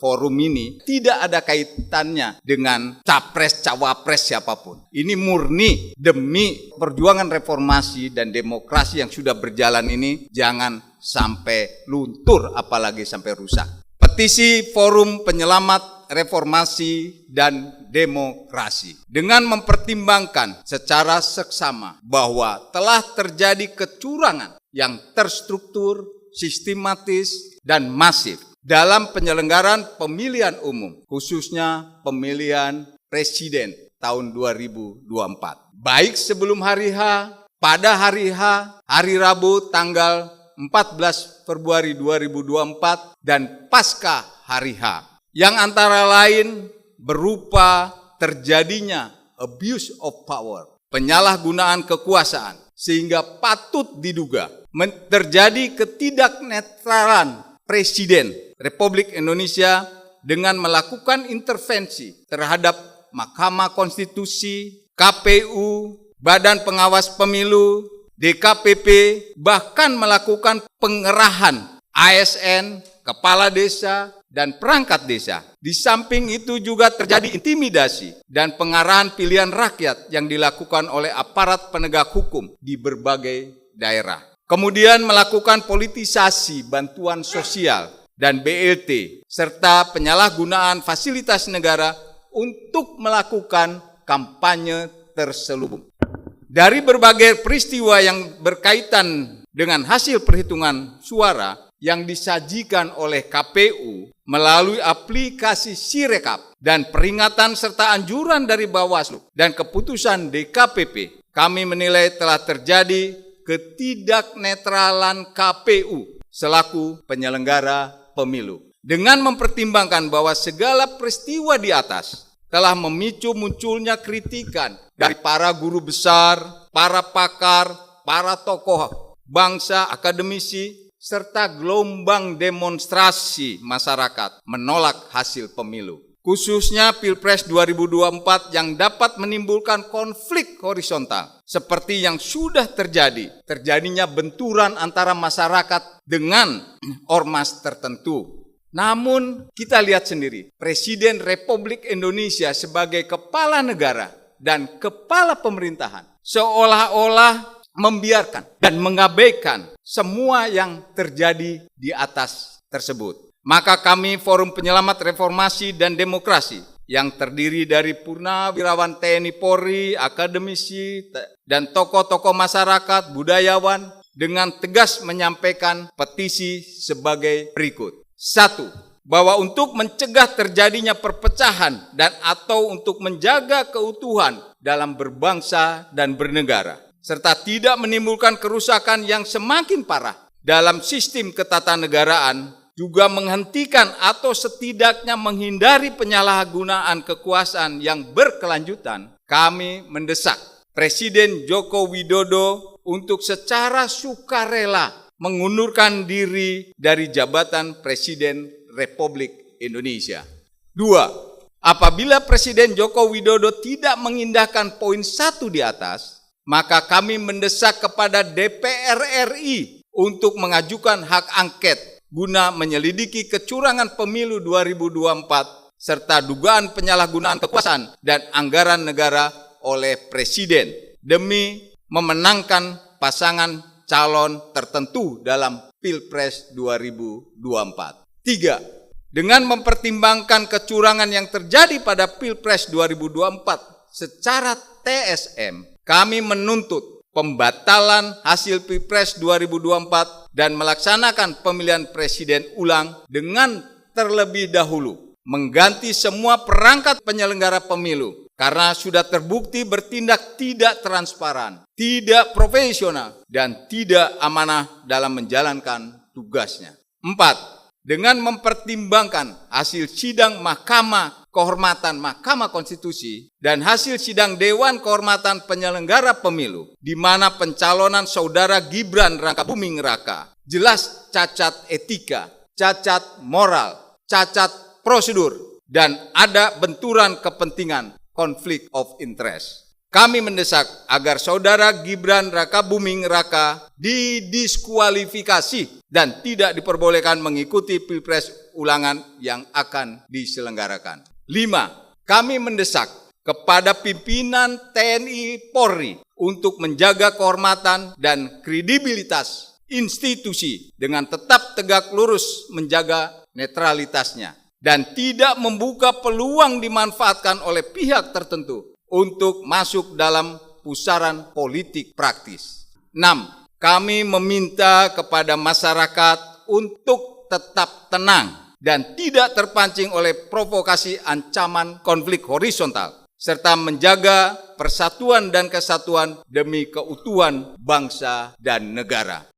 forum ini tidak ada kaitannya dengan capres-cawapres siapapun. Ini murni demi perjuangan reformasi dan demokrasi yang sudah berjalan ini jangan sampai luntur apalagi sampai rusak. Petisi Forum Penyelamat Reformasi dan Demokrasi dengan mempertimbangkan secara seksama bahwa telah terjadi kecurangan yang terstruktur, sistematis, dan masif dalam penyelenggaraan pemilihan umum, khususnya pemilihan presiden tahun 2024. Baik sebelum hari H, pada hari H, hari Rabu tanggal 14 Februari 2024, dan pasca hari H, yang antara lain berupa terjadinya abuse of power, penyalahgunaan kekuasaan, sehingga patut diduga terjadi ketidaknetralan Presiden Republik Indonesia dengan melakukan intervensi terhadap Mahkamah Konstitusi, KPU, Badan Pengawas Pemilu, DKPP, bahkan melakukan pengerahan ASN, kepala desa, dan perangkat desa. Di samping itu juga terjadi intimidasi dan pengarahan pilihan rakyat yang dilakukan oleh aparat penegak hukum di berbagai daerah. Kemudian melakukan politisasi bantuan sosial dan BLT, serta penyalahgunaan fasilitas negara untuk melakukan kampanye terselubung. Dari berbagai peristiwa yang berkaitan dengan hasil perhitungan suara yang disajikan oleh KPU melalui aplikasi Sirekap dan peringatan serta anjuran dari Bawaslu dan keputusan DKPP, kami menilai telah terjadi ketidaknetralan KPU selaku penyelenggara pemilu. Dengan mempertimbangkan bahwa segala peristiwa di atas telah memicu munculnya kritikan dari para guru besar, para pakar, para tokoh bangsa, akademisi, serta gelombang demonstrasi masyarakat menolak hasil pemilu. Khususnya Pilpres 2024 yang dapat menimbulkan konflik horizontal seperti yang sudah terjadi. Terjadinya benturan antara masyarakat dengan ormas tertentu. Namun kita lihat sendiri, Presiden Republik Indonesia sebagai kepala negara dan kepala pemerintahan seolah-olah membiarkan dan mengabaikan semua yang terjadi di atas tersebut. Maka kami Forum Penyelamat Reformasi dan Demokrasi yang terdiri dari purnawirawan TNI Polri, akademisi, dan tokoh-tokoh masyarakat, budayawan dengan tegas menyampaikan petisi sebagai berikut. 1. Bahwa untuk mencegah terjadinya perpecahan dan atau untuk menjaga keutuhan dalam berbangsa dan bernegara, serta tidak menimbulkan kerusakan yang semakin parah dalam sistem ketatanegaraan, juga menghentikan atau setidaknya menghindari penyalahgunaan kekuasaan yang berkelanjutan, kami mendesak Presiden Joko Widodo untuk secara sukarela mengundurkan diri dari jabatan Presiden Republik Indonesia. 2. Apabila Presiden Joko Widodo tidak mengindahkan poin 1 di atas, maka kami mendesak kepada DPR RI untuk mengajukan hak angket guna menyelidiki kecurangan pemilu 2024 serta dugaan penyalahgunaan kekuasaan dan anggaran negara oleh Presiden demi memenangkan pasangan calon tertentu dalam Pilpres 2024. 3. Dengan mempertimbangkan kecurangan yang terjadi pada Pilpres 2024 secara TSM, kami menuntut pembatalan hasil Pilpres 2024 dan melaksanakan pemilihan presiden ulang dengan terlebih dahulu mengganti semua perangkat penyelenggara pemilu karena sudah terbukti bertindak tidak transparan, tidak profesional, dan tidak amanah dalam menjalankan tugasnya. 4. Dengan mempertimbangkan hasil sidang Mahkamah Kehormatan Mahkamah Konstitusi dan hasil sidang Dewan Kehormatan Penyelenggara Pemilu, di mana pencalonan saudara Gibran Rakabuming Raka jelas cacat etika, cacat moral, cacat prosedur, dan ada benturan kepentingan, konflik of interest. Kami mendesak agar saudara Gibran Rakabuming Raka didiskualifikasi dan tidak diperbolehkan mengikuti Pilpres ulangan yang akan diselenggarakan. 5. Kami mendesak kepada pimpinan TNI Polri untuk menjaga kehormatan dan kredibilitas institusi dengan tetap tegak lurus menjaga netralitasnya dan tidak membuka peluang dimanfaatkan oleh pihak tertentu untuk masuk dalam pusaran politik praktis. 6. Kami meminta kepada masyarakat untuk tetap tenang dan tidak terpancing oleh provokasi ancaman konflik horizontal, serta menjaga persatuan dan kesatuan demi keutuhan bangsa dan negara.